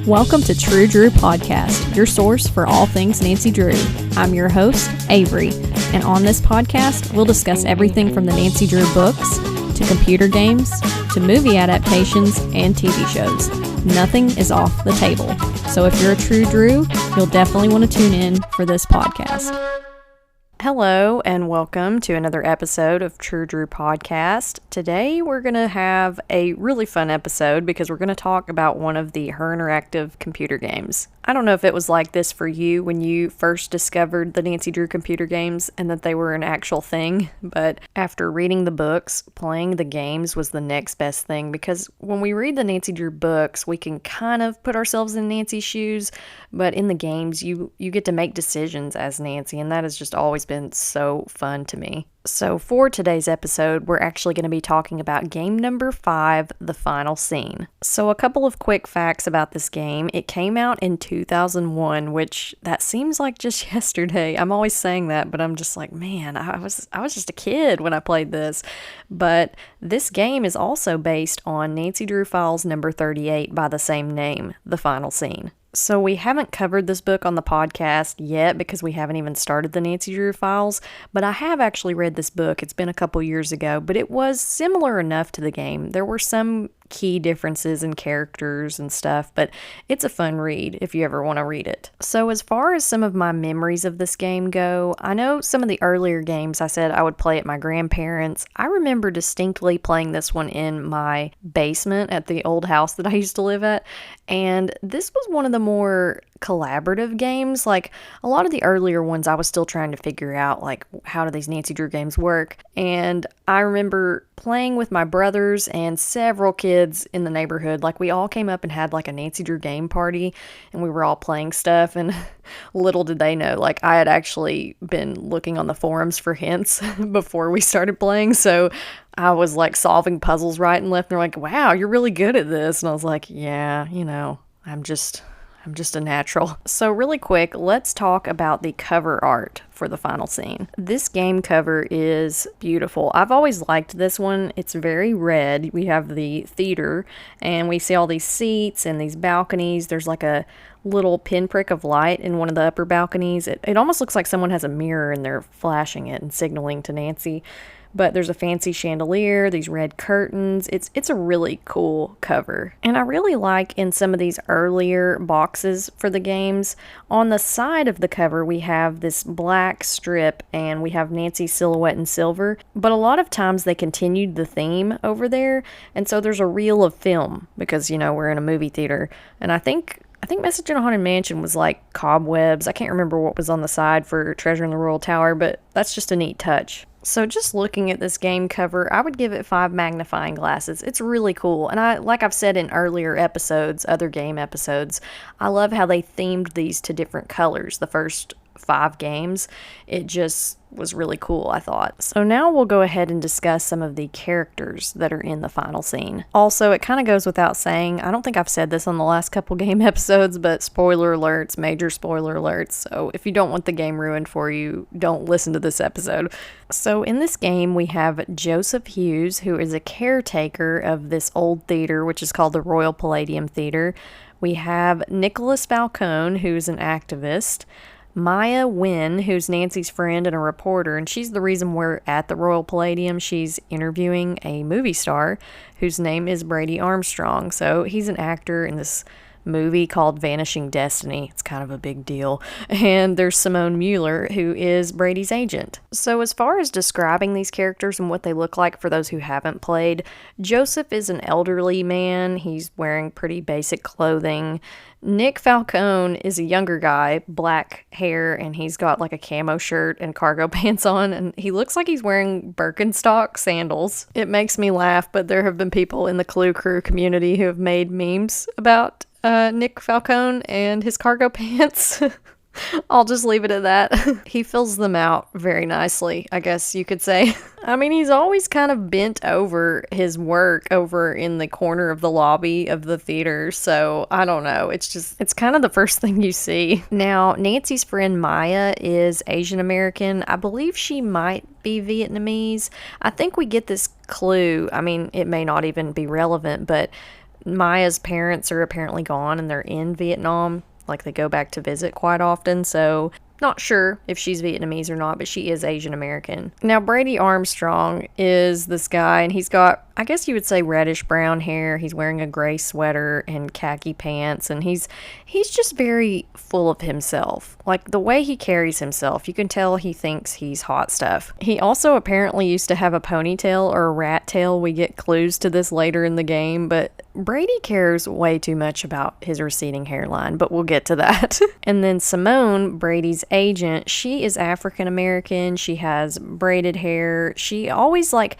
Welcome to True Drew Podcast, your source for all things Nancy Drew. I'm your host, Avery, and on this podcast, we'll discuss everything from the Nancy Drew books, to computer games, to movie adaptations, and TV shows. Nothing is off the table. So if you're a True Drew, you'll definitely want to tune in for this podcast. Hello and welcome to another episode of True Drew Podcast. Today we're going to have a really fun episode because we're going to talk about one of the Her Interactive computer games. I don't know if it was like this for you when you first discovered the Nancy Drew computer games and that they were an actual thing, but after reading the books, playing the games was the next best thing, because when we read the Nancy Drew books, we can kind of put ourselves in Nancy's shoes, but in the games, you get to make decisions as Nancy, and that has just always been so fun to me. So for today's episode, we're actually going to be talking about game number 5, The Final Scene. So a couple of quick facts about this game. It came out in 2001, which that seems like just yesterday. I'm always saying that, but I'm just like, man, I was just a kid when I played this. But this game is also based on Nancy Drew Files number 38 by the same name, The Final Scene. So we haven't covered this book on the podcast yet because we haven't even started the Nancy Drew Files, but I have actually read this book. It's been a couple years ago, but it was similar enough to the game. There were some key differences in characters and stuff, but it's a fun read if you ever want to read it. So as far as some of my memories of this game go, I know some of the earlier games I said I would play at my grandparents'. I remember distinctly playing this one in my basement at the old house that I used to live at, and this was one of the more collaborative games. Like a lot of the earlier ones, I was still trying to figure out like how do these Nancy Drew games work, and I remember playing with my brothers and several kids in the neighborhood. Like we all came up and had like a Nancy Drew game party, and we were all playing stuff, and little did they know, like I had actually been looking on the forums for hints before we started playing, so I was like solving puzzles right and left, and they're like, wow, you're really good at this, and I was like, yeah, I'm just a natural. So really quick, let's talk about the cover art for The Final Scene. This game cover is beautiful. I've always liked this one. It's very red. We have the theater, and we see all these seats and these balconies. There's like a little pinprick of light in one of the upper balconies. It almost looks like someone has a mirror and they're flashing it and signaling to Nancy. But there's a fancy chandelier, these red curtains. It's a really cool cover. And I really like in some of these earlier boxes for the games, on the side of the cover we have this black strip and we have Nancy's silhouette in silver. But a lot of times they continued the theme over there. And so there's a reel of film because, we're in a movie theater. And I think Message in a Haunted Mansion was like cobwebs. I can't remember what was on the side for Treasure in the Royal Tower, but that's just a neat touch. So just looking at this game cover, I would give it 5 magnifying glasses. It's really cool. And like I've said in earlier episodes, other game episodes, I love how they themed these to different colors. The first 5 games, it just was really cool, I thought. So now we'll go ahead and discuss some of the characters that are in The Final Scene. Also, it kind of goes without saying, I don't think I've said this on the last couple game episodes, but spoiler alerts, major spoiler alerts. So if you don't want the game ruined for you, don't listen to this episode. So in this game, we have Joseph Hughes, who is a caretaker of this old theater, which is called the Royal Palladium Theater. We have Nicholas Falcone, who's an activist. Maya Wynn, who's Nancy's friend and a reporter, and she's the reason we're at the Royal Palladium. She's interviewing a movie star whose name is Brady Armstrong. So he's an actor in this movie called Vanishing Destiny. It's kind of a big deal. And there's Simone Mueller, who is Brady's agent. So as far as describing these characters and what they look like for those who haven't played, Joseph is an elderly man. He's wearing pretty basic clothing. Nick Falcone is a younger guy, black hair, and he's got like a camo shirt and cargo pants on, and he looks like he's wearing Birkenstock sandals. It makes me laugh, but there have been people in the Clue Crew community who have made memes about Nick Falcone and his cargo pants. I'll just leave it at that. He fills them out very nicely, I guess you could say. I mean, he's always kind of bent over his work over in the corner of the lobby of the theater, so I don't know. It's kind of the first thing you see. Now, Nancy's friend Maya is Asian American. I believe she might be Vietnamese. I think we get this clue. I mean, it may not even be relevant, but Maya's parents are apparently gone and they're in Vietnam. Like, they go back to visit quite often, so not sure if she's Vietnamese or not, but she is Asian American. Now, Brady Armstrong is this guy, and he's got, I guess you would say, reddish brown hair. He's wearing a gray sweater and khaki pants, and he's just very full of himself. Like, the way he carries himself, you can tell he thinks he's hot stuff. He also apparently used to have a ponytail or a rat tail. We get clues to this later in the game, but Brady cares way too much about his receding hairline, but we'll get to that. And then Simone, Brady's agent, she is African American. She has braided hair. She always, like,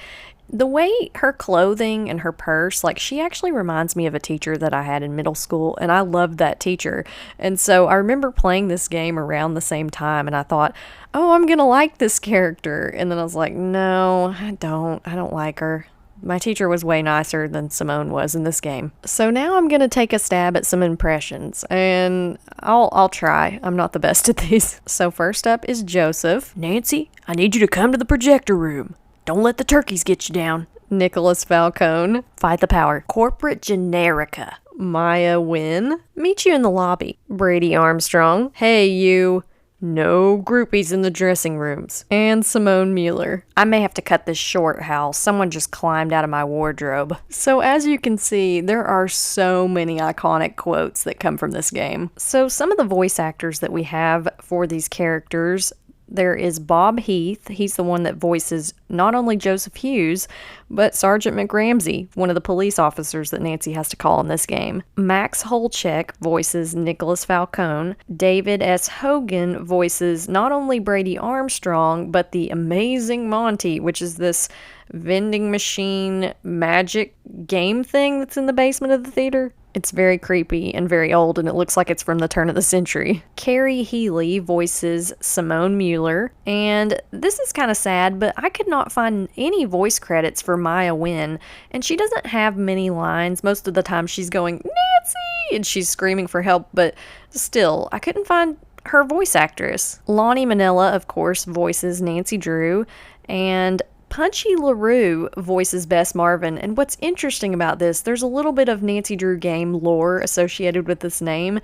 the way her clothing and her purse, like, she actually reminds me of a teacher that I had in middle school, and I loved that teacher. And so I remember playing this game around the same time, and I thought, oh, I'm gonna like this character. And then I was like, no, I don't like her. My teacher was way nicer than Simone was in this game. So now I'm going to take a stab at some impressions, and I'll try. I'm not the best at these. So first up is Joseph. Nancy, I need you to come to the projector room. Don't let the turkeys get you down. Nicholas Falcone. Fight the power. Corporate Generica. Maya Wynn. Meet you in the lobby. Brady Armstrong. Hey, you. No groupies in the dressing rooms. And Simone Mueller. I may have to cut this short, Hal. Someone just climbed out of my wardrobe. So as you can see, there are so many iconic quotes that come from this game. So some of the voice actors that we have for these characters, there is Bob Heath. He's the one that voices not only Joseph Hughes, but Sergeant McRamsey, one of the police officers that Nancy has to call in this game. Max Holcheck voices Nicholas Falcone. David S. Hogan voices not only Brady Armstrong, but the amazing Monty, which is this vending machine magic game thing that's in the basement of the theater. It's very creepy and very old, and it looks like it's from the turn of the century. Carrie Healy voices Simone Mueller, and this is kind of sad, but I could not find any voice credits for Maya Wynn, and she doesn't have many lines. Most of the time she's going, Nancy, and she's screaming for help, but still, I couldn't find her voice actress. Lonnie Manella, of course, voices Nancy Drew, and Punchy LaRue voices Bess Marvin, and what's interesting about this, there's a little bit of Nancy Drew game lore associated with this name,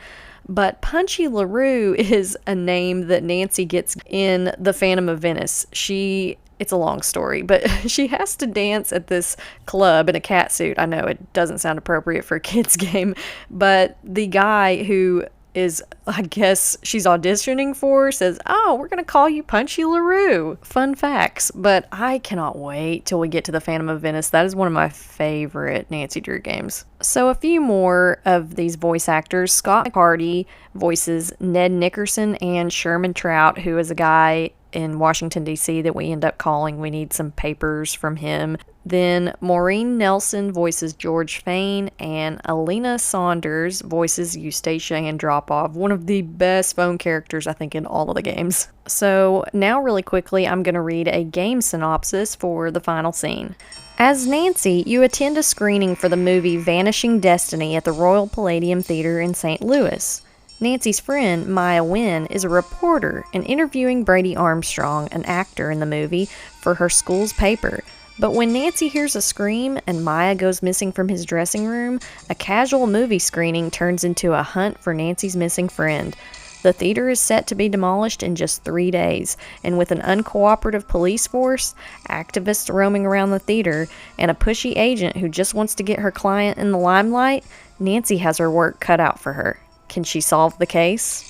but Punchy LaRue is a name that Nancy gets in The Phantom of Venice. It's a long story, but she has to dance at this club in a cat suit. I know it doesn't sound appropriate for a kid's game, but the guy who is, I guess, she's auditioning for, says, oh, we're going to call you Punchy LaRue. Fun facts. But I cannot wait till we get to The Phantom of Venice. That is one of my favorite Nancy Drew games. So a few more of these voice actors. Scott McCarty voices Ned Nickerson and Sherman Trout, who is a guy in Washington, D.C. that we end up calling. We need some papers from him. Then Maureen Nelson voices George Fane, and Alina Saunders voices Eustacia Andropov, one of the best phone characters, I think, in all of the games. So now really quickly, I'm going to read a game synopsis for the final scene. As Nancy, you attend a screening for the movie Vanishing Destiny at the Royal Palladium Theater in St. Louis. Nancy's friend, Maya Wynn, is a reporter and interviewing Brady Armstrong, an actor in the movie, for her school's paper. But when Nancy hears a scream and Maya goes missing from his dressing room, a casual movie screening turns into a hunt for Nancy's missing friend. The theater is set to be demolished in just 3 days, and with an uncooperative police force, activists roaming around the theater, and a pushy agent who just wants to get her client in the limelight, Nancy has her work cut out for her. Can she solve the case?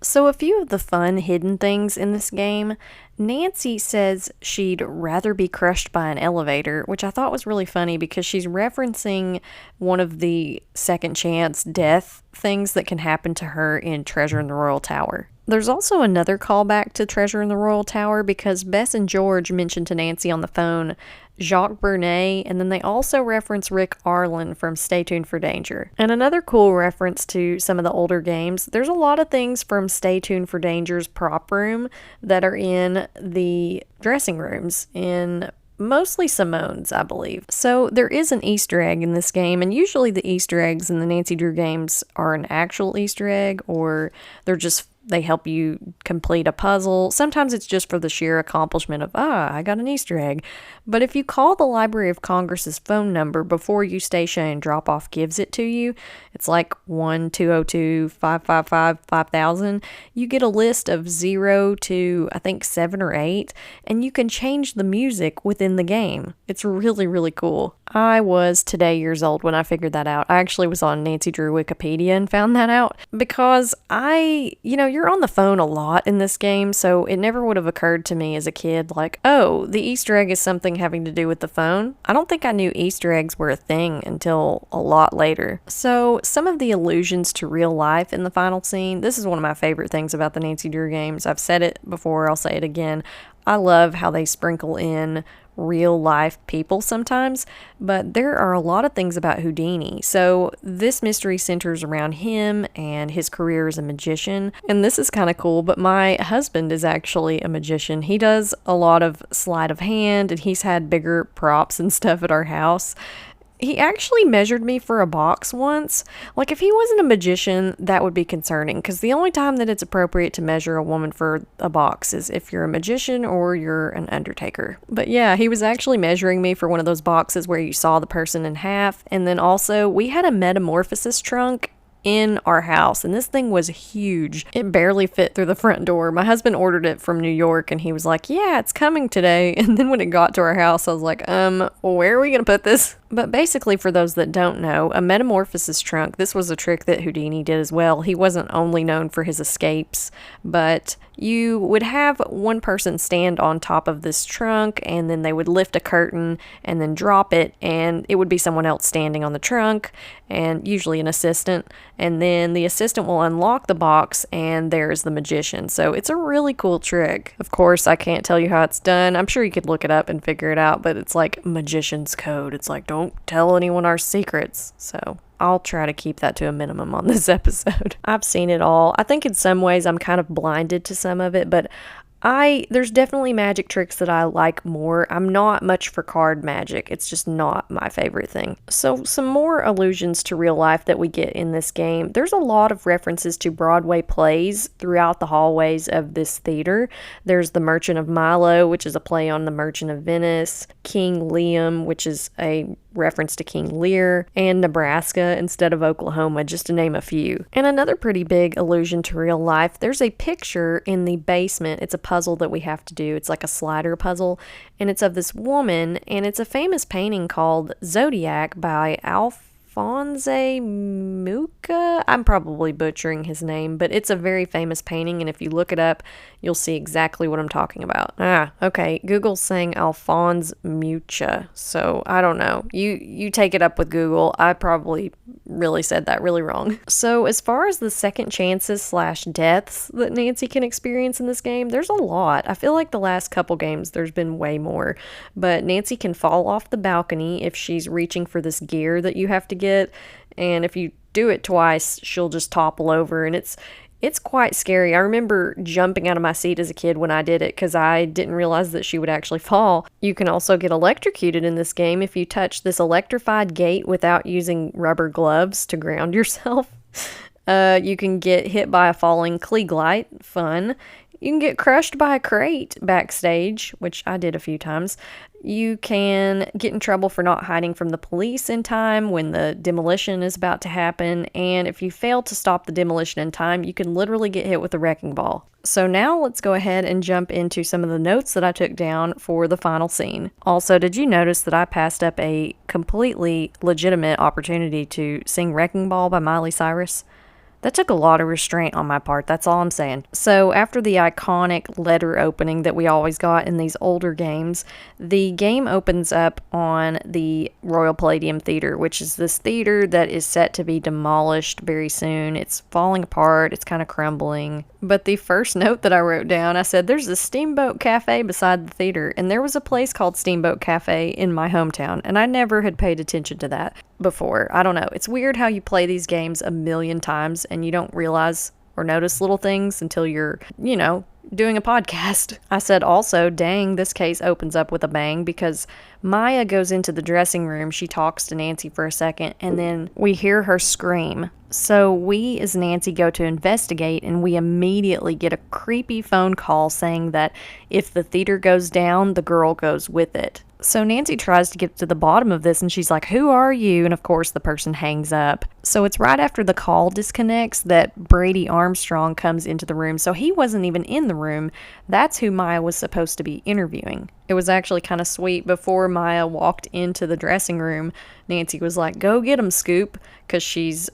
So a few of the fun hidden things in this game. Nancy says she'd rather be crushed by an elevator, which I thought was really funny because she's referencing one of the second chance death things that can happen to her in Treasure in the Royal Tower. There's also another callback to Treasure in the Royal Tower because Bess and George mentioned to Nancy on the phone Jacques Burnet, and then they also reference Rick Arlen from Stay Tuned for Danger. And another cool reference to some of the older games, there's a lot of things from Stay Tuned for Danger's prop room that are in the dressing rooms in mostly Simone's, I believe. So there is an Easter egg in this game, and usually the Easter eggs in the Nancy Drew games are an actual Easter egg, or they're just They help you complete a puzzle. Sometimes it's just for the sheer accomplishment of, I got an Easter egg. But if you call the Library of Congress's phone number before you station and drop-off gives it to you, it's like 1-202-555-5000. You get a list of 0 to, I think, 7 or 8, and you can change the music within the game. It's really, really cool. I was today years old when I figured that out. I actually was on Nancy Drew Wikipedia and found that out because you're on the phone a lot in this game, so it never would have occurred to me as a kid like, oh, the Easter egg is something having to do with the phone. I don't think I knew Easter eggs were a thing until a lot later. So some of the allusions to real life in the final scene, this is one of my favorite things about the Nancy Drew games. I've said it before, I'll say it again. I love how they sprinkle in real life people sometimes, but there are a lot of things about Houdini. So this mystery centers around him and his career as a magician. And this is kind of cool, but my husband is actually a magician. He does a lot of sleight of hand, and he's had bigger props and stuff at our house. He actually measured me for a box once. Like, if he wasn't a magician, that would be concerning, because the only time that it's appropriate to measure a woman for a box is if you're a magician or you're an undertaker. But yeah, he was actually measuring me for one of those boxes where you saw the person in half. And then also, we had a metamorphosis trunk in our house, and this thing was huge. It barely fit through the front door. My husband ordered it from New York, and he was like, yeah, it's coming today. And then when it got to our house, I was like, where are we gonna put this? But basically, for those that don't know, a metamorphosis trunk, this was a trick that Houdini did as well. He wasn't only known for his escapes, but you would have one person stand on top of this trunk, and then they would lift a curtain and then drop it, and it would be someone else standing on the trunk, and usually an assistant, and then the assistant will unlock the box, and there's the magician. So it's a really cool trick. Of course, I can't tell you how it's done. I'm sure you could look it up and figure it out, but it's like magician's code. It's like, don't tell anyone our secrets. So I'll try to keep that to a minimum on this episode. I've seen it all. I think in some ways I'm kind of blinded to some of it, but there's definitely magic tricks that I like more. I'm not much for card magic. It's just not my favorite thing. So some more allusions to real life that we get in this game. There's a lot of references to Broadway plays throughout the hallways of this theater. There's The Merchant of Milo, which is a play on The Merchant of Venice, King Liam, which is a reference to King Lear, and Nebraska instead of Oklahoma, just to name a few. And another pretty big allusion to real life, there's a picture in the basement. It's a puzzle that we have to do. It's like a slider puzzle, and it's of this woman, and it's a famous painting called Zodiac by Alphonse Mucha. I'm probably butchering his name, but it's a very famous painting, and if you look it up, you'll see exactly what I'm talking about. Okay, Google's saying Alphonse Mucha, so I don't know. You take it up with Google. I probably really said that really wrong. So as far as the second chances / deaths that Nancy can experience in this game, there's a lot. I feel like the last couple games there's been way more, but Nancy can fall off the balcony if she's reaching for this gear that you have to get, and if you do it twice, she'll just topple over, and it's quite scary. I remember jumping out of my seat as a kid when I did it because I didn't realize that she would actually fall. You can also get electrocuted in this game if you touch this electrified gate without using rubber gloves to ground yourself. You can get hit by a falling Klieg light. Fun. You can get crushed by a crate backstage, which I did a few times. You can get in trouble for not hiding from the police in time when the demolition is about to happen. And if you fail to stop the demolition in time, you can literally get hit with a wrecking ball. So now let's go ahead and jump into some of the notes that I took down for the final scene. Also, did you notice that I passed up a completely legitimate opportunity to sing Wrecking Ball by Miley Cyrus? That took a lot of restraint on my part, that's all I'm saying. So after the iconic letter opening that we always got in these older games, the game opens up on the Royal Palladium Theater, which is this theater that is set to be demolished very soon. It's falling apart, it's kind of crumbling. But the first note that I wrote down, I said, there's a Steamboat Cafe beside the theater, and there was a place called Steamboat Cafe in my hometown, and I never had paid attention to that before. I don't know. It's weird how you play these games a million times and you don't realize or notice little things until you're, doing a podcast. I said also, dang, this case opens up with a bang because Maya goes into the dressing room. She talks to Nancy for a second, and then we hear her scream. So we, as Nancy, go to investigate, and we immediately get a creepy phone call saying that if the theater goes down, the girl goes with it. So Nancy tries to get to the bottom of this, and she's like, "Who are you?" And of course, the person hangs up. So it's right after the call disconnects that Brady Armstrong comes into the room. So he wasn't even in the room. That's who Maya was supposed to be interviewing. It was actually kind of sweet. Before Maya walked into the dressing room, Nancy was like, "Go get him, Scoop," because she's,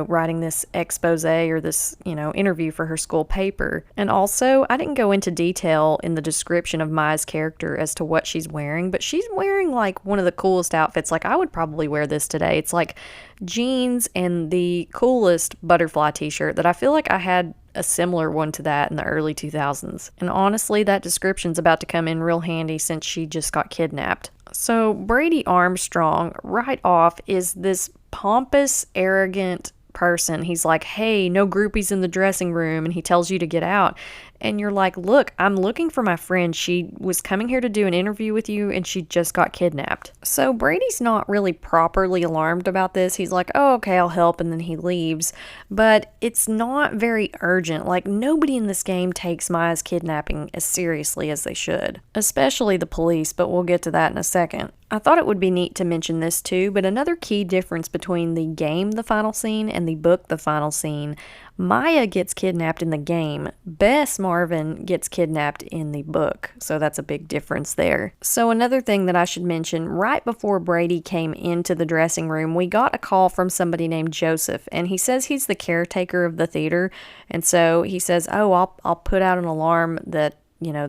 writing this expose or this, interview for her school paper. And also, I didn't go into detail in the description of Maya's character as to what she's wearing, but she's wearing like one of the coolest outfits. Like, I would probably wear this today. It's like jeans and the coolest butterfly t-shirt that I feel like I had a similar one to that in the early 2000s. And honestly, that description's about to come in real handy since she just got kidnapped. So Brady Armstrong, right off, is this pompous, arrogant person. He's like, "Hey, no groupies in the dressing room," and he tells you to get out. And you're like, "Look, I'm looking for my friend. She was coming here to do an interview with you, and she just got kidnapped." So Brady's not really properly alarmed about this. He's like, "Oh, okay, I'll help," and then he leaves. But it's not very urgent. Like, nobody in this game takes Maya's kidnapping as seriously as they should, especially the police, but we'll get to that in a second. I thought it would be neat to mention this too, but another key difference between the game, The Final Scene, and the book, The Final Scene, Maya gets kidnapped in the game. Bess Marvin gets kidnapped in the book, so that's a big difference there. So another thing that I should mention, right before Brady came into the dressing room, we got a call from somebody named Joseph, and he says he's the caretaker of the theater, and so he says, "Oh, I'll put out an alarm that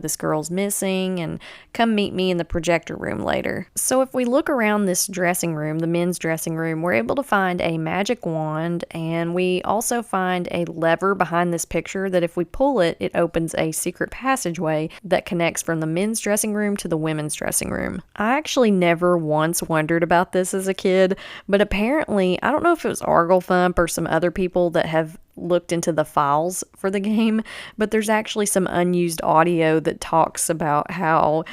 this girl's missing, and come meet me in the projector room later." So if we look around this dressing room, the men's dressing room, we're able to find a magic wand, and we also find a lever behind this picture that if we pull it, it opens a secret passageway that connects from the men's dressing room to the women's dressing room. I actually never once wondered about this as a kid, but apparently, I don't know if it was Arglethump or some other people that have looked into the files for the game, but there's actually some unused audio that talks about how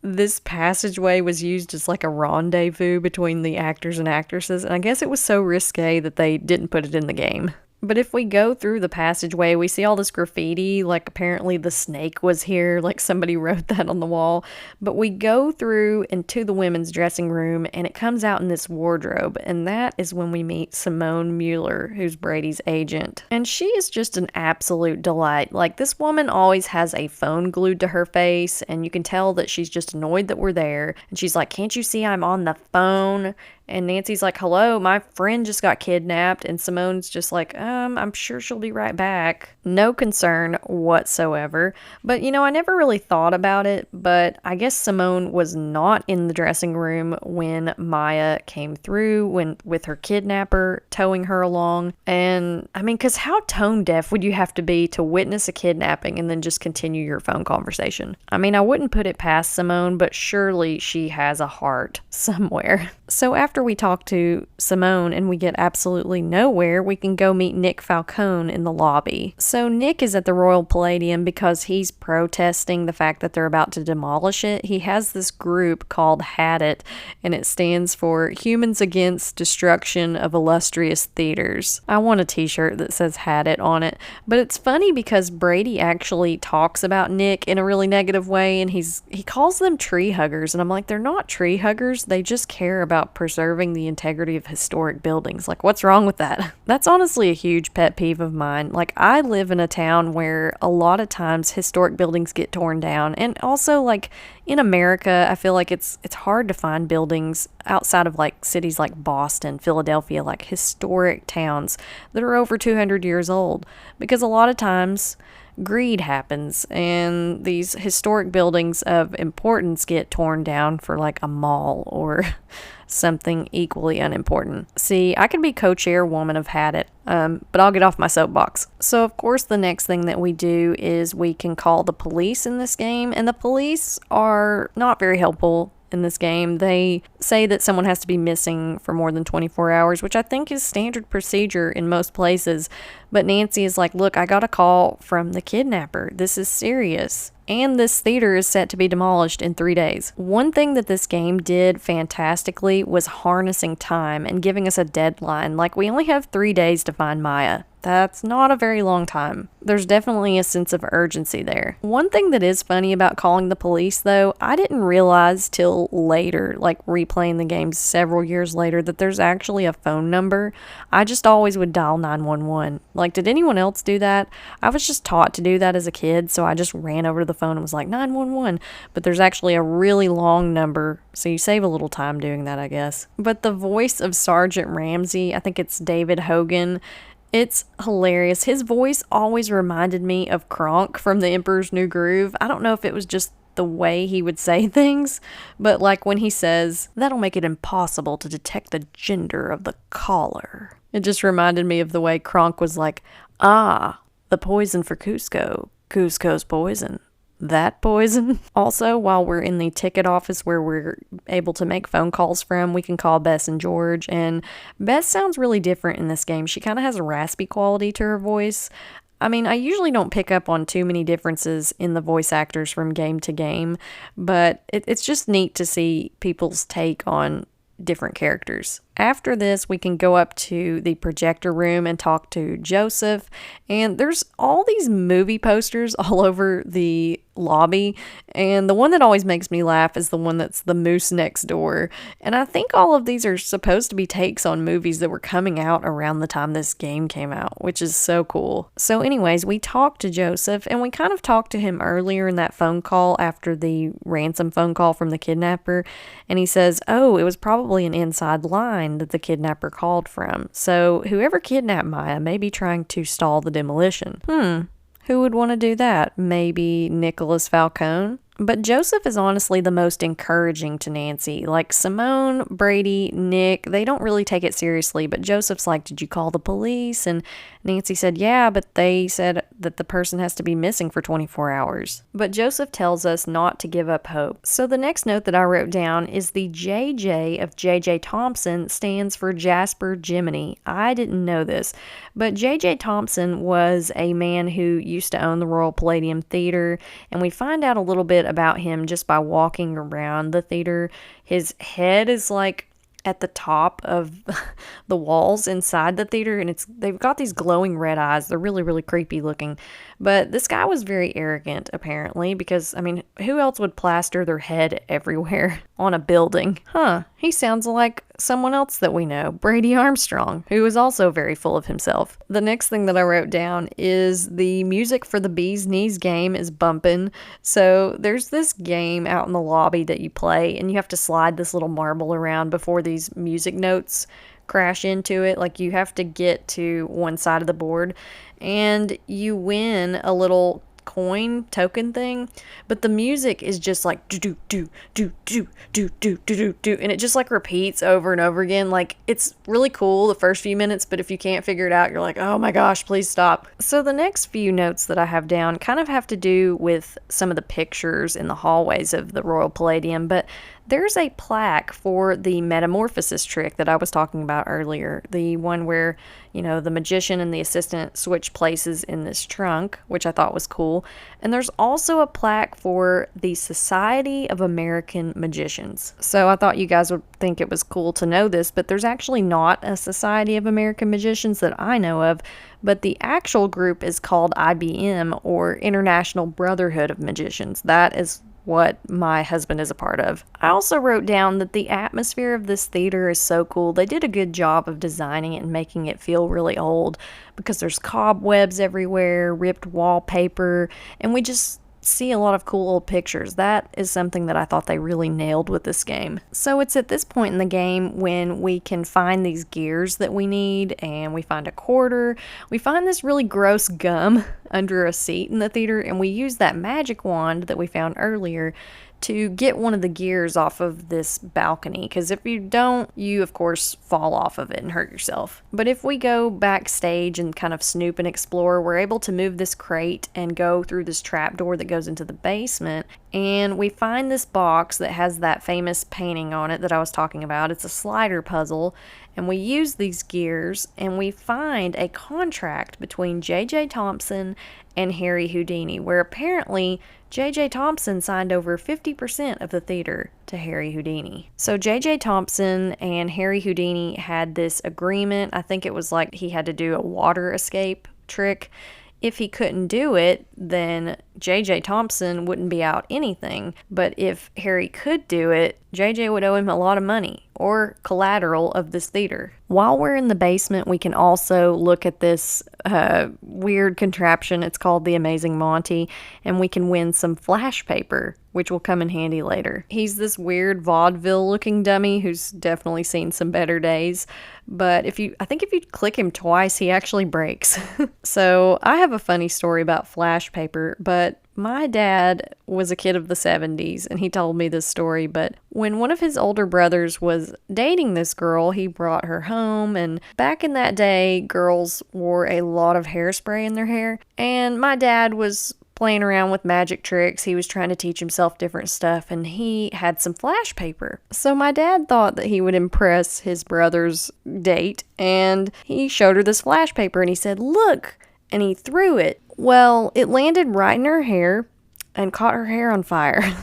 this passageway was used as like a rendezvous between the actors and actresses, and I guess it was so risque that they didn't put it in the game. But if we go through the passageway, we see all this graffiti, like apparently the snake was here, like somebody wrote that on the wall. But we go through into the women's dressing room, and it comes out in this wardrobe, and that is when we meet Simone Mueller, who's Brady's agent. And she is just an absolute delight. Like, this woman always has a phone glued to her face, and you can tell that she's just annoyed that we're there. And she's like, "Can't you see I'm on the phone?" And Nancy's like, "Hello, my friend just got kidnapped." And Simone's just like, I'm sure she'll be right back. No concern whatsoever. But, I never really thought about it, but I guess Simone was not in the dressing room when Maya came through with her kidnapper towing her along. And, because how tone deaf would you have to be to witness a kidnapping and then just continue your phone conversation? I wouldn't put it past Simone, but surely she has a heart somewhere. So after we talk to Simone and we get absolutely nowhere, we can go meet Nick Falcone in the lobby. So Nick is at the Royal Palladium because he's protesting the fact that they're about to demolish it. He has this group called Had It, and it stands for Humans Against Destruction of Illustrious Theaters. I want a t-shirt that says Had It on it. But it's funny because Brady actually talks about Nick in a really negative way, and he calls them tree huggers, and I'm like, they're not tree huggers, they just care about preserving the integrity of historic buildings. Like, what's wrong with that? That's honestly a huge pet peeve of mine. Like, I live in a town where a lot of times historic buildings get torn down, and also, like, in America, I feel like it's hard to find buildings outside of like cities like Boston, Philadelphia, like historic towns that are over 200 years old, because a lot of times greed happens and these historic buildings of importance get torn down for like a mall or something equally unimportant. See, I could be co-chairwoman of Had It, but I'll get off my soapbox. So of course the next thing that we do is we can call the police in this game, and the police are not very helpful in this game. They say that someone has to be missing for more than 24 hours, which I think is standard procedure in most places. But Nancy is like, look, I got a call from the kidnapper. This is serious. And this theater is set to be demolished in 3 days. One thing that this game did fantastically was harnessing time and giving us a deadline. Like, we only have 3 days to find Maya. That's not a very long time. There's definitely a sense of urgency there. One thing that is funny about calling the police, though, I didn't realize till later, like replaying the game several years later, that there's actually a phone number. I just always would dial 911. Like, did anyone else do that? I was just taught to do that as a kid, so I just ran over to the phone and was like, 911. But there's actually a really long number, so you save a little time doing that, I guess. But the voice of Sergeant Ramsey, I think it's David Hogan, it's hilarious. His voice always reminded me of Kronk from The Emperor's New Groove. I don't know if it was just the way he would say things, but like when he says, that'll make it impossible to detect the gender of the caller. It just reminded me of the way Kronk was like, the poison for Cusco. Cusco's poison. That poison. Also, while we're in the ticket office where we're able to make phone calls from, we can call Bess and George, and Bess sounds really different in this game. She kind of has a raspy quality to her voice. I mean, I usually don't pick up on too many differences in the voice actors from game to game, but it's just neat to see people's take on different characters. After this, we can go up to the projector room and talk to Joseph, and there's all these movie posters all over the lobby, and the one that always makes me laugh is the one that's the moose next door, and I think all of these are supposed to be takes on movies that were coming out around the time this game came out, which is so cool. So anyways, we talked to Joseph, and we kind of talked to him earlier in that phone call after the ransom phone call from the kidnapper, and he says, it was probably an inside line that the kidnapper called from. So whoever kidnapped Maya may be trying to stall the demolition. Who would want to do that? Maybe Nicholas Falcone? But Joseph is honestly the most encouraging to Nancy. Like Simone, Brady, Nick, they don't really take it seriously, but Joseph's like, did you call the police? And Nancy said, yeah, but they said that the person has to be missing for 24 hours. But Joseph tells us not to give up hope. So the next note that I wrote down is the JJ of JJ Thompson stands for Jasper Jiminy. I didn't know this, but JJ Thompson was a man who used to own the Royal Palladium Theater, and we find out a little bit about him just by walking around the theater. His head is like at the top of the walls inside the theater, and they've got these glowing red eyes. They're really, really creepy looking. But this guy was very arrogant, apparently, because, I mean, who else would plaster their head everywhere on a building? He sounds like someone else that we know, Brady Armstrong, who is also very full of himself. The next thing that I wrote down is the music for the Bee's Knees game is bumping. So there's this game out in the lobby that you play, and you have to slide this little marble around before these music notes crash into it. Like, you have to get to one side of the board and you win a little coin token thing, but the music is just like do do do do do do do do do, and it just like repeats over and over again. Like, it's really cool the first few minutes, but if you can't figure it out, you're like, oh my gosh, please stop. So the next few notes that I have down kind of have to do with some of the pictures in the hallways of the Royal Palladium, but there's a plaque for the metamorphosis trick that I was talking about earlier. The one where, you know, the magician and the assistant switch places in this trunk, which I thought was cool. And there's also a plaque for the Society of American Magicians. So I thought you guys would think it was cool to know this, but there's actually not a Society of American Magicians that I know of, but the actual group is called IBM, or International Brotherhood of Magicians. That is what my husband is a part of. I also wrote down that the atmosphere of this theater is so cool. They did a good job of designing it and making it feel really old, because there's cobwebs everywhere, ripped wallpaper, and we just see a lot of cool old pictures. That is something that I thought they really nailed with this game. So it's at this point in the game when we can find these gears that we need, and we find a quarter. We find this really gross gum under a seat in the theater, and we use that magic wand that we found earlier to get one of the gears off of this balcony, because if you don't, you of course fall off of it and hurt yourself. But if we go backstage and kind of snoop and explore, we're able to move this crate and go through this trap door that goes into the basement, And we find this box that has that famous painting on it that I was talking about. It's a slider puzzle, and we use these gears, and we find a contract between J.J. Thompson and Harry Houdini, where apparently J.J. Thompson signed over 50% of the theater to Harry Houdini. So J.J. Thompson and Harry Houdini had this agreement. I think it was like he had to do a water escape trick. If he couldn't do it, then J.J. Thompson wouldn't be out anything. But if Harry could do it, J.J. would owe him a lot of money or collateral of this theater. While we're in the basement, we can also look at this weird contraption. It's called the Amazing Monty, and we can win some flash paper, which will come in handy later. He's this weird vaudeville-looking dummy who's definitely seen some better days, but I think if you click him twice, he actually breaks. So I have a funny story about flash paper, but my dad was a kid of the 70s, and he told me this story, but when one of his older brothers was dating this girl, he brought her home, and back in that day, girls wore a lot of hairspray in their hair, and my dad was playing around with magic tricks. He was trying to teach himself different stuff, and he had some flash paper. So my dad thought that he would impress his brother's date, and he showed her this flash paper, and he said, "Look," and he threw it. Well, it landed right in her hair and caught her hair on fire.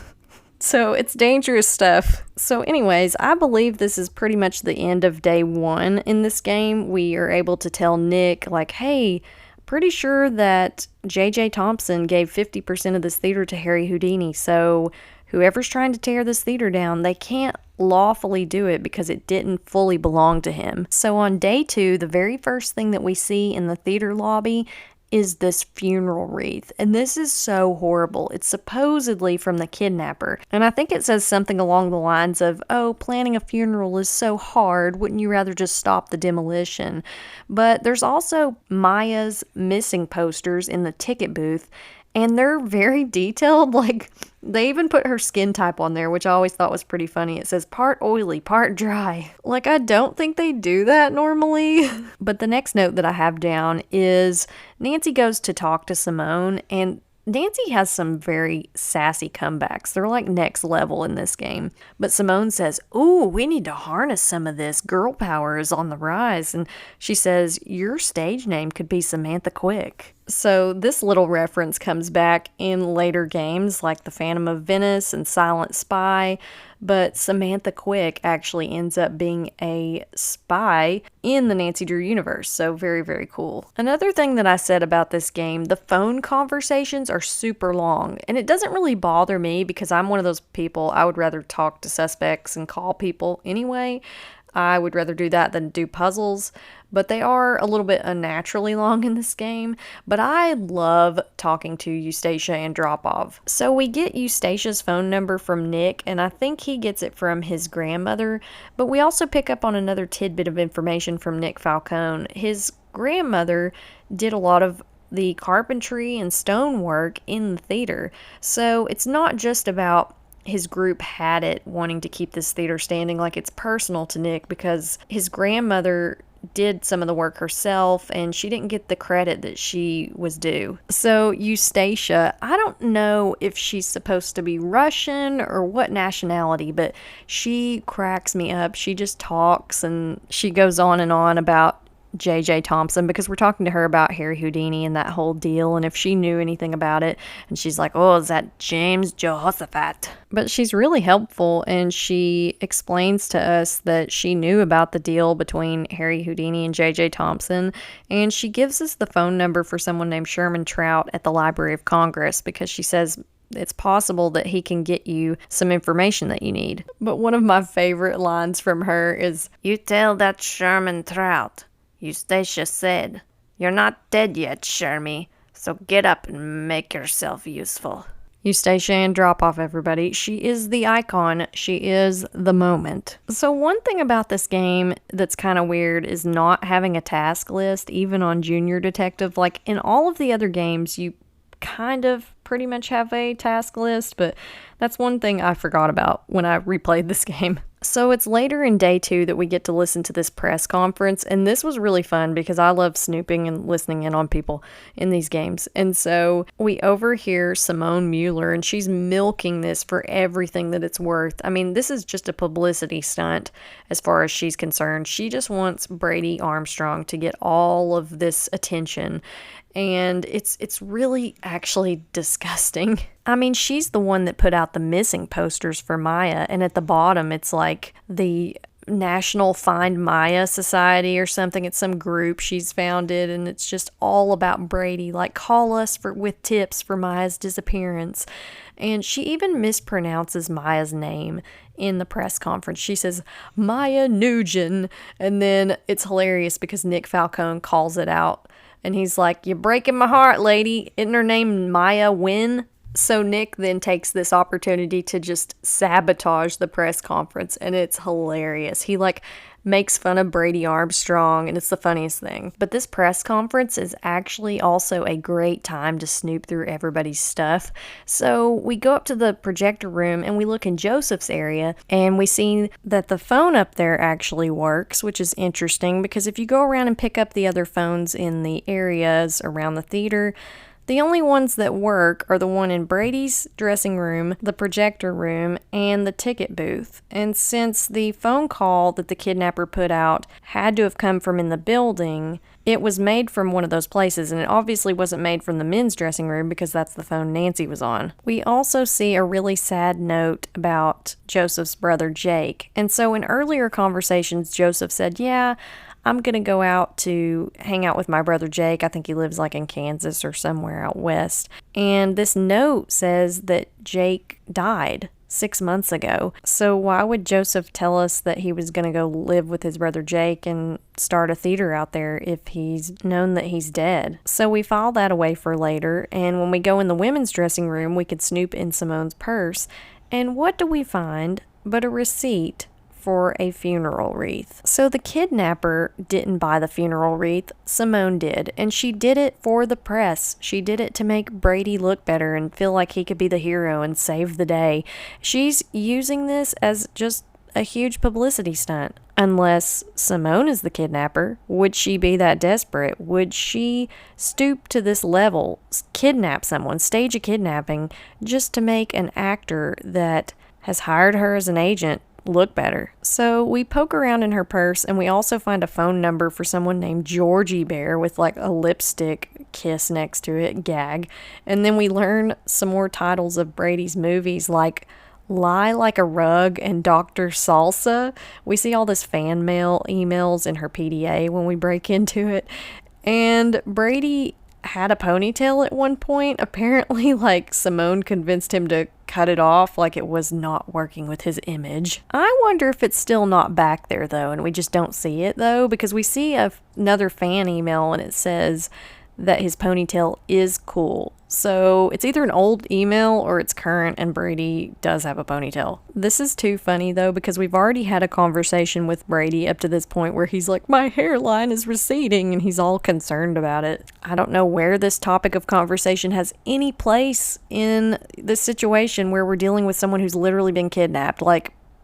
So it's dangerous stuff. So anyways, I believe this is pretty much the end of day one in this game. We are able to tell Nick, like, hey, pretty sure that J.J. Thompson gave 50% of this theater to Harry Houdini, so whoever's trying to tear this theater down, they can't lawfully do it because it didn't fully belong to him. So on day two, the very first thing that we see in the theater lobby is this funeral wreath. And this is so horrible. It's supposedly from the kidnapper. And I think it says something along the lines of, oh, planning a funeral is so hard. Wouldn't you rather just stop the demolition? But there's also Maya's missing posters in the ticket booth. And they're very detailed. Like, they even put her skin type on there, which I always thought was pretty funny. It says part oily, part dry. Like, I don't think they do that normally. But the next note that I have down is Nancy goes to talk to Simone, and Nancy has some very sassy comebacks. They're like next level in this game. But Simone says, "Ooh, we need to harness some of this. Girl power is on the rise." And she says, "Your stage name could be Samantha Quick." So this little reference comes back in later games like The Phantom of Venice and Silent Spy, but Samantha Quick actually ends up being a spy in the Nancy Drew universe, so very, very cool. Another thing that I said about this game, the phone conversations are super long, and it doesn't really bother me because I'm one of those people, I would rather talk to suspects and call people anyway. I would rather do that than do puzzles, but they are a little bit unnaturally long in this game. But I love talking to Eustacia and Drop-Off. So we get Eustacia's phone number from Nick, and I think he gets it from his grandmother. But we also pick up on another tidbit of information from Nick Falcone. His grandmother did a lot of the carpentry and stonework in the theater. So it's not just about his group had it wanting to keep this theater standing, like it's personal to Nick because his grandmother did some of the work herself and she didn't get the credit that she was due. So Eustacia, I don't know if she's supposed to be Russian or what nationality, but she cracks me up. She just talks and she goes on and on about J.J. Thompson because we're talking to her about Harry Houdini and that whole deal and if she knew anything about it. And she's like, oh, is that James Jehoshaphat? But she's really helpful and she explains to us that she knew about the deal between Harry Houdini and J.J. Thompson. And she gives us the phone number for someone named Sherman Trout at the Library of Congress because she says it's possible that he can get you some information that you need. But one of my favorite lines from her is, "You tell that Sherman Trout, Eustacia said, you're not dead yet, Shermie, so get up and make yourself useful." Eustacia and Drop-Off, everybody. She is the icon. She is the moment. So one thing about this game that's kind of weird is not having a task list, even on Junior Detective. Like in all of the other games, you kind of pretty much have a task list, but that's one thing I forgot about when I replayed this game. So it's later in day 2 that we get to listen to this press conference, and this was really fun because I love snooping and listening in on people in these games. And so we overhear Simone Mueller, and she's milking this for everything that it's worth. I mean, this is just a publicity stunt as far as she's concerned. She just wants Brady Armstrong to get all of this attention. And it's really actually disgusting. I mean, she's the one that put out the missing posters for Maya, and at the bottom it's like the National Find Maya Society or something. It's some group she's founded, and it's just all about Brady. Like, call us with tips for Maya's disappearance. And she even mispronounces Maya's name in the press conference. She says, Maya Nugent. And then it's hilarious because Nick Falcone calls it out. And he's like, you're breaking my heart, lady. Isn't her name Maya Wynn? So Nick then takes this opportunity to just sabotage the press conference, and it's hilarious. He makes fun of Brady Armstrong, and it's the funniest thing. But this press conference is actually also a great time to snoop through everybody's stuff. So we go up to the projector room and we look in Joseph's area, and we see that the phone up there actually works, which is interesting because if you go around and pick up the other phones in the areas around the theater, the only ones that work are the one in Brady's dressing room, the projector room, and the ticket booth. And since the phone call that the kidnapper put out had to have come from in the building, it was made from one of those places, and it obviously wasn't made from the men's dressing room because that's the phone Nancy was on. We also see a really sad note about Joseph's brother Jake. And so in earlier conversations, Joseph said, yeah, I'm going to go out to hang out with my brother Jake. I think he lives in Kansas or somewhere out west. And this note says that Jake died 6 months ago. So why would Joseph tell us that he was going to go live with his brother Jake and start a theater out there if he's known that he's dead? So we file that away for later. And when we go in the women's dressing room, we could snoop in Simone's purse. And what do we find but a receipt for a funeral wreath? So the kidnapper didn't buy the funeral wreath, Simone did, and she did it for the press. She did it to make Brady look better and feel like he could be the hero and save the day. She's using this as just a huge publicity stunt. Unless Simone is the kidnapper, would she be that desperate? Would she stoop to this level, kidnap someone, stage a kidnapping, just to make an actor that has hired her as an agent look better? So we poke around in her purse, and we also find a phone number for someone named Georgie Bear with a lipstick kiss next to it, gag. And then we learn some more titles of Brady's movies like Lie Like a Rug and Dr. Salsa. We see all this fan mail emails in her PDA when we break into it. And Brady had a ponytail at one point. Apparently, Simone convinced him to cut it off, it was not working with his image. I wonder if it's still not back there, though, and we just don't see it, though, because we see another fan email, and it says that his ponytail is cool. So it's either an old email or it's current, and Brady does have a ponytail. This is too funny, though, because we've already had a conversation with Brady up to this point where he's like, my hairline is receding, and he's all concerned about it. I don't know where this topic of conversation has any place in this situation where we're dealing with someone who's literally been kidnapped.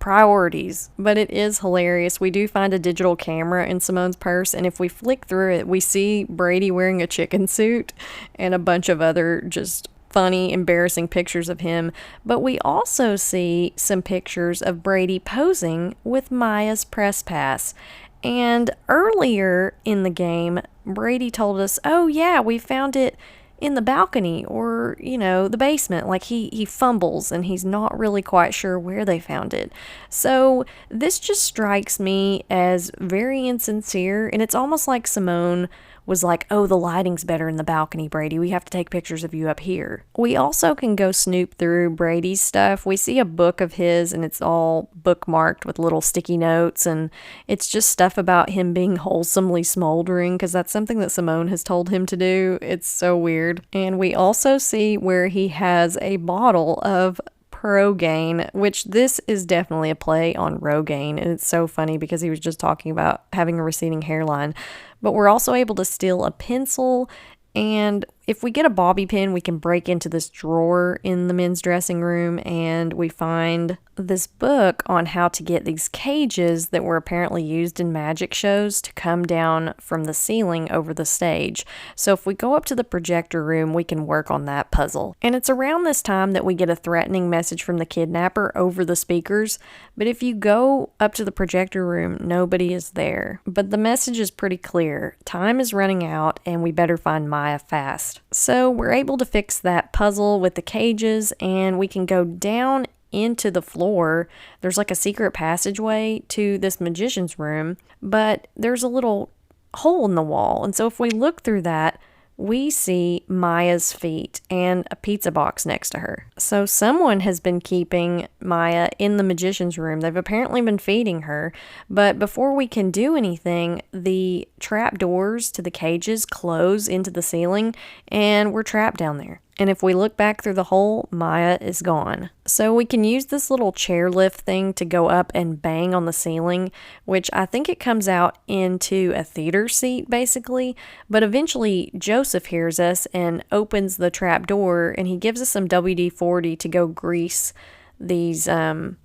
Priorities. But it is hilarious. We do find a digital camera in Simone's purse, and if we flick through it, we see Brady wearing a chicken suit and a bunch of other just funny, embarrassing pictures of him. But we also see some pictures of Brady posing with Maya's press pass. And earlier in the game, Brady told us, oh yeah, we found it in the balcony or, the basement. He fumbles and he's not really quite sure where they found it. So this just strikes me as very insincere, and it's almost like Simone was like, oh, the lighting's better in the balcony, Brady. We have to take pictures of you up here. We also can go snoop through Brady's stuff. We see a book of his, and it's all bookmarked with little sticky notes, and it's just stuff about him being wholesomely smoldering, because that's something that Simone has told him to do. It's so weird. And we also see where he has a bottle of Rogaine, which this is definitely a play on Rogaine, and it's so funny because he was just talking about having a receding hairline. But we're also able to steal a pencil, and if we get a bobby pin, we can break into this drawer in the men's dressing room and we find this book on how to get these cages that were apparently used in magic shows to come down from the ceiling over the stage. So if we go up to the projector room, we can work on that puzzle. And it's around this time that we get a threatening message from the kidnapper over the speakers. But if you go up to the projector room, nobody is there. But the message is pretty clear. Time is running out and we better find Maya fast. So we're able to fix that puzzle with the cages and we can go down into the floor. There's like a secret passageway to this magician's room, but there's a little hole in the wall. And so if we look through that, we see Maya's feet and a pizza box next to her. So someone has been keeping Maya in the magician's room. They've apparently been feeding her, but before we can do anything, the trap doors to the cages close into the ceiling and we're trapped down there. And if we look back through the hole, Maya is gone. So we can use this little chairlift thing to go up and bang on the ceiling, which I think it comes out into a theater seat basically. But eventually Joseph hears us and opens the trap door and he gives us some WD-40 to go grease these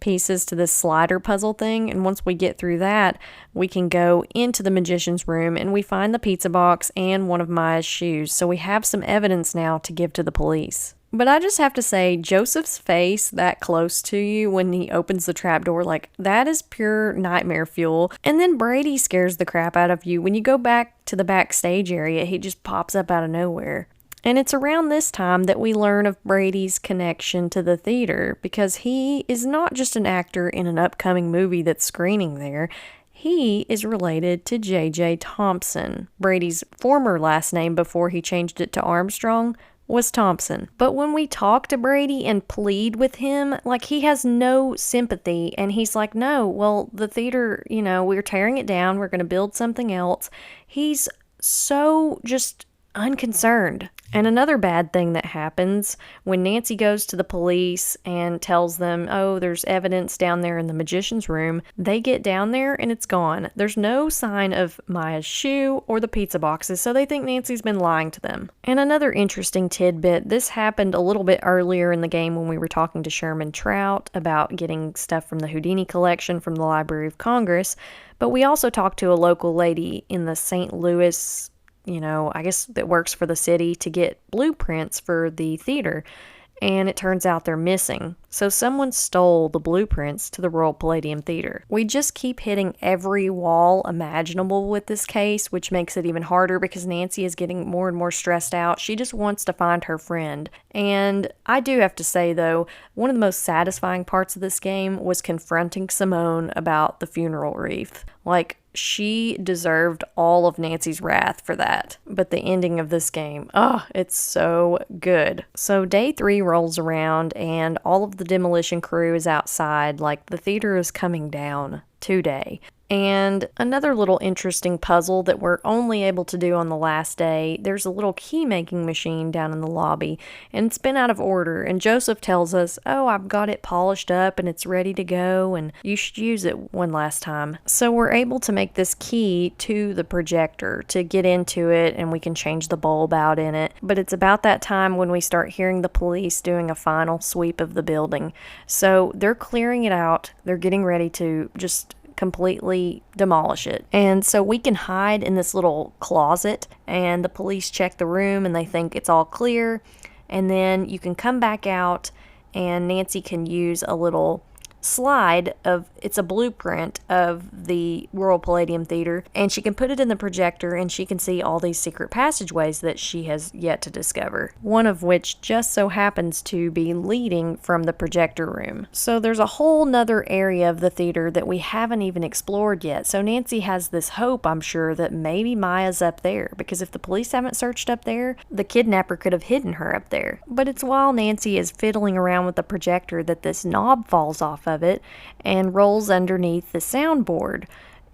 pieces to this slider puzzle thing. And once we get through that, we can go into the magician's room and we find the pizza box and one of Maya's shoes. So we have some evidence now to give to the police. But I just have to say, Joseph's face that close to you when he opens the trapdoor, like, that is pure nightmare fuel. And then Brady scares the crap out of you. When you go back to the backstage area, he just pops up out of nowhere. And it's around this time that we learn of Brady's connection to the theater, because he is not just an actor in an upcoming movie that's screening there. He is related to J.J. Thompson. Brady's former last name before he changed it to Armstrong was Thompson. But when we talk to Brady and plead with him, like, he has no sympathy, and he's like, no, well, the theater, we're tearing it down, we're going to build something else. He's so just unconcerned. And another bad thing that happens when Nancy goes to the police and tells them, oh, there's evidence down there in the magician's room, they get down there and it's gone. There's no sign of Maya's shoe or the pizza boxes, so they think Nancy's been lying to them. And another interesting tidbit, this happened a little bit earlier in the game when we were talking to Sherman Trout about getting stuff from the Houdini collection from the Library of Congress, but we also talked to a local lady in the St. Louis I guess that works for the city to get blueprints for the theater, and it turns out they're missing. So someone stole the blueprints to the Royal Palladium Theater. We just keep hitting every wall imaginable with this case, which makes it even harder because Nancy is getting more and more stressed out. She just wants to find her friend. And I do have to say, though, one of the most satisfying parts of this game was confronting Simone about the funeral wreath. Like, she deserved all of Nancy's wrath for that. But the ending of this game, it's so good. So day 3 rolls around and all of the demolition crew is outside, like the theater is coming down today. And another little interesting puzzle that we're only able to do on the last day, there's a little key-making machine down in the lobby, and it's been out of order, and Joseph tells us, oh, I've got it polished up and it's ready to go, and you should use it one last time. So we're able to make this key to the projector to get into it, and we can change the bulb out in it. But it's about that time when we start hearing the police doing a final sweep of the building. So they're clearing it out, they're getting ready to just completely demolish it. And so we can hide in this little closet, and the police check the room and they think it's all clear, and then you can come back out and Nancy can use a little slide it's a blueprint of the Royal Palladium Theater, and she can put it in the projector and she can see all these secret passageways that she has yet to discover, one of which just so happens to be leading from the projector room. So there's a whole nother area of the theater that we haven't even explored yet. So Nancy has this hope, I'm sure, that maybe Maya's up there, because if the police haven't searched up there, the kidnapper could have hidden her up there. But it's while Nancy is fiddling around with the projector that this knob falls off of it and rolls underneath the soundboard.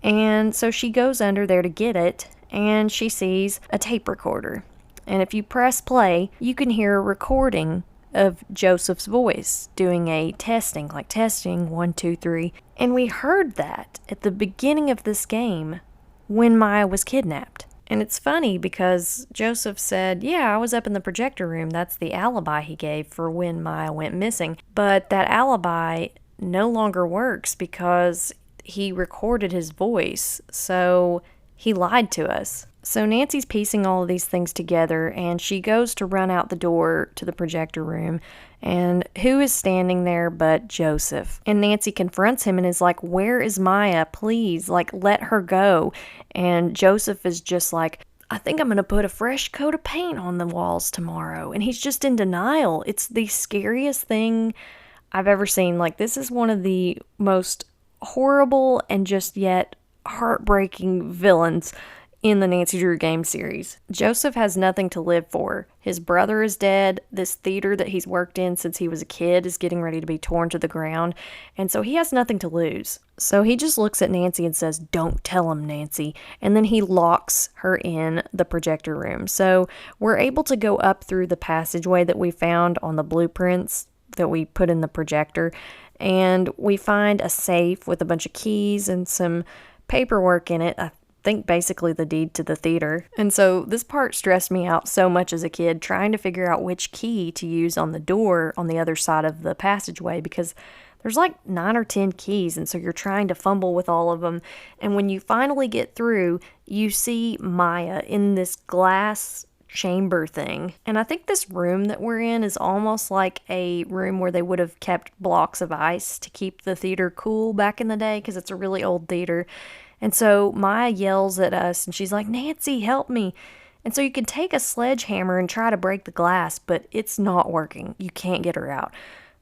And so she goes under there to get it, and she sees a tape recorder. And if you press play, you can hear a recording of Joseph's voice doing a testing, like testing 1, 2, 3. And we heard that at the beginning of this game when Maya was kidnapped. And it's funny because Joseph said, yeah, I was up in the projector room. That's the alibi he gave for when Maya went missing. But that alibi no longer works because he recorded his voice. So he lied to us. So Nancy's piecing all of these things together, and she goes to run out the door to the projector room, and who is standing there but Joseph? And Nancy confronts him and is like, where is Maya? Please, like, let her go. And Joseph is just like, I think I'm going to put a fresh coat of paint on the walls tomorrow. And he's just in denial. It's the scariest thing I've ever seen. Like, this is one of the most horrible and just yet heartbreaking villains in the Nancy Drew game series. Joseph has nothing to live for. His brother is dead. This theater that he's worked in since he was a kid is getting ready to be torn to the ground. And so he has nothing to lose. So he just looks at Nancy and says, don't tell him, Nancy. And then he locks her in the projector room. So we're able to go up through the passageway that we found on the blueprints that we put in the projector. And we find a safe with a bunch of keys and some paperwork in it. I think basically the deed to the theater. And so this part stressed me out so much as a kid, trying to figure out which key to use on the door on the other side of the passageway, because there's like 9 or 10 keys, and so you're trying to fumble with all of them. And when you finally get through, you see Maya in this glass chamber thing. And I think this room that we're in is almost like a room where they would have kept blocks of ice to keep the theater cool back in the day, because it's a really old theater. And so Maya yells at us, and she's like, Nancy, help me. And so you can take a sledgehammer and try to break the glass, but it's not working. You can't get her out.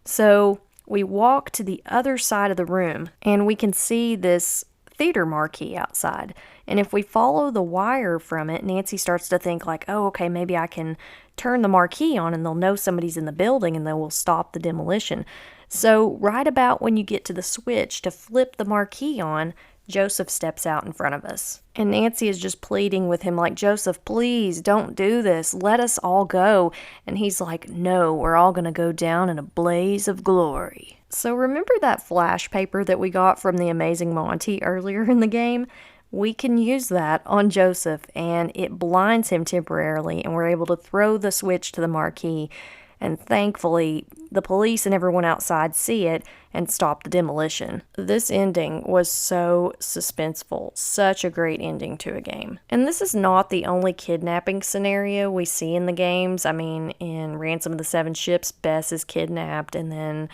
So we walk to the other side of the room, and we can see this theater marquee outside. And if we follow the wire from it, Nancy starts to think like, oh, okay, maybe I can turn the marquee on and they'll know somebody's in the building and they will stop the demolition. So right about when you get to the switch to flip the marquee on, Joseph steps out in front of us. And Nancy is just pleading with him like, Joseph, please don't do this. Let us all go. And he's like, no, we're all going to go down in a blaze of glory. So remember that flash paper that we got from the Amazing Monty earlier in the game? We can use that on Joseph, and it blinds him temporarily, and we're able to throw the switch to the marquee. And thankfully, the police and everyone outside see it and stop the demolition. This ending was so suspenseful. Such a great ending to a game. And this is not the only kidnapping scenario we see in the games. I mean, in Ransom of the Seven Ships, Bess is kidnapped, and then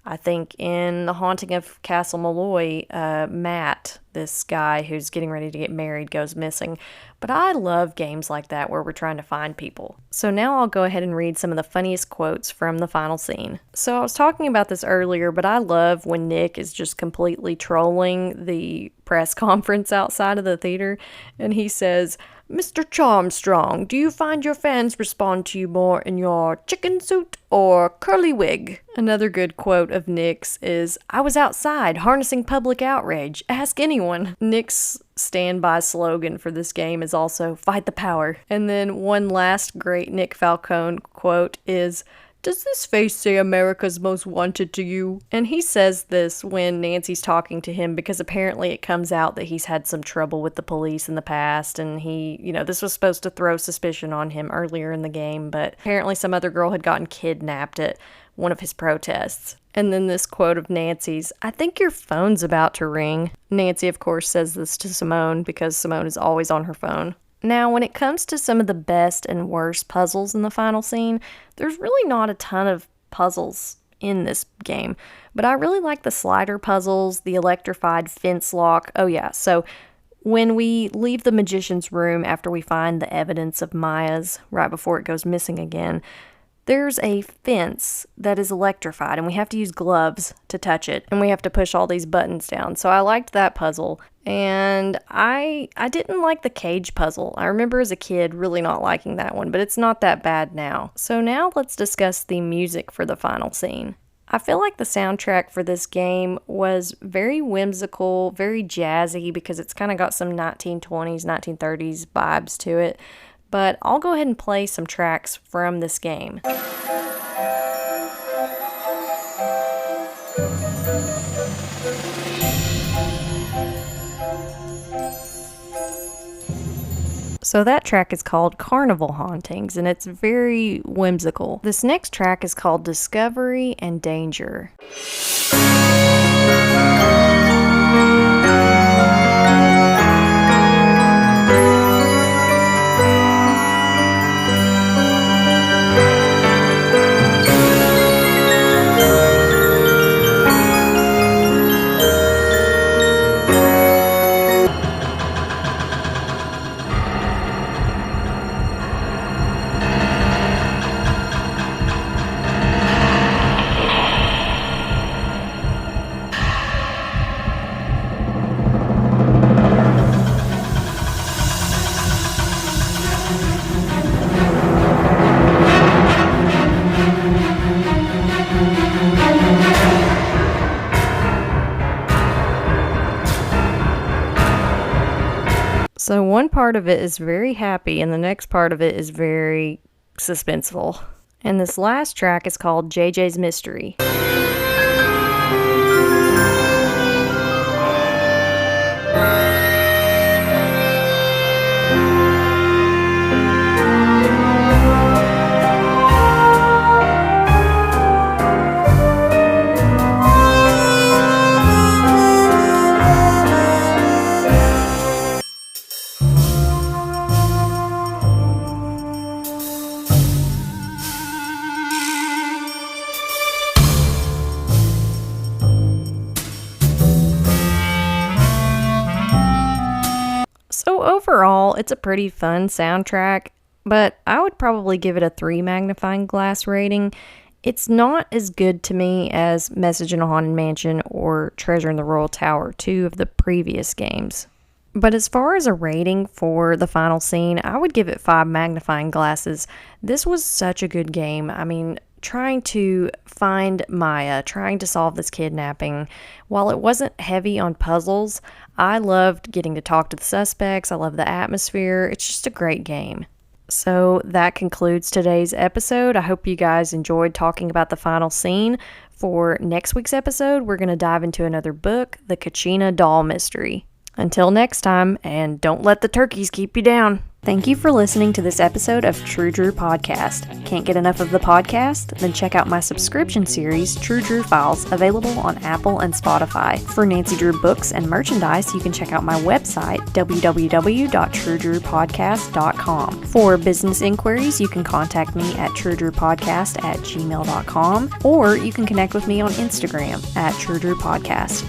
I think in The Haunting of Castle Malloy, Matt, this guy who's getting ready to get married, goes missing. But I love games like that where we're trying to find people. So now I'll go ahead and read some of the funniest quotes from the final scene. So I was talking about this earlier, but I love when Nick is just completely trolling the press conference outside of the theater. And he says, Mr. Charmstrong, do you find your fans respond to you more in your chicken suit or curly wig? Another good quote of Nick's is, I was outside harnessing public outrage. Ask anyone. Nick's standby slogan for this game is also, fight the power. And then one last great Nick Falcone quote is, does this face say America's Most Wanted to you? And he says this when Nancy's talking to him because apparently it comes out that he's had some trouble with the police in the past, and this was supposed to throw suspicion on him earlier in the game, but apparently some other girl had gotten kidnapped at one of his protests. And then this quote of Nancy's, I think your phone's about to ring. Nancy, of course, says this to Simone because Simone is always on her phone. Now, when it comes to some of the best and worst puzzles in the final scene, there's really not a ton of puzzles in this game. But I really like the slider puzzles, the electrified fence lock. Oh yeah, so when we leave the magician's room after we find the evidence of Maya's right before it goes missing again, there's a fence that is electrified, and we have to use gloves to touch it, and we have to push all these buttons down. So I liked that puzzle, and I didn't like the cage puzzle. I remember as a kid really not liking that one, but it's not that bad now. So now let's discuss the music for the final scene. I feel like the soundtrack for this game was very whimsical, very jazzy, because it's kind of got some 1920s, 1930s vibes to it. But I'll go ahead and play some tracks from this game. So that track is called Carnival Hauntings, and it's very whimsical. This next track is called Discovery and Danger. So one part of it is very happy and the next part of it is very suspenseful. And this last track is called JJ's Mystery. So overall, it's a pretty fun soundtrack, but I would probably give it a 3 magnifying glass rating. It's not as good to me as Message in a Haunted Mansion or Treasure in the Royal Tower, 2 of the previous games. But as far as a rating for the final scene, I would give it 5 magnifying glasses. This was such a good game. I mean, trying to find Maya, trying to solve this kidnapping. While it wasn't heavy on puzzles, I loved getting to talk to the suspects. I love the atmosphere. It's just a great game. So that concludes today's episode. I hope you guys enjoyed talking about the final scene. For next week's episode, we're going to dive into another book, The Kachina Doll Mystery. Until next time, and don't let the turkeys keep you down. Thank you for listening to this episode of True Drew Podcast. Can't get enough of the podcast? Then check out my subscription series, True Drew Files, available on Apple and Spotify. For Nancy Drew books and merchandise, you can check out my website, www.truedrewpodcast.com. For business inquiries, you can contact me at truedrewpodcast@gmail.com, or you can connect with me on Instagram at True Drew Podcast.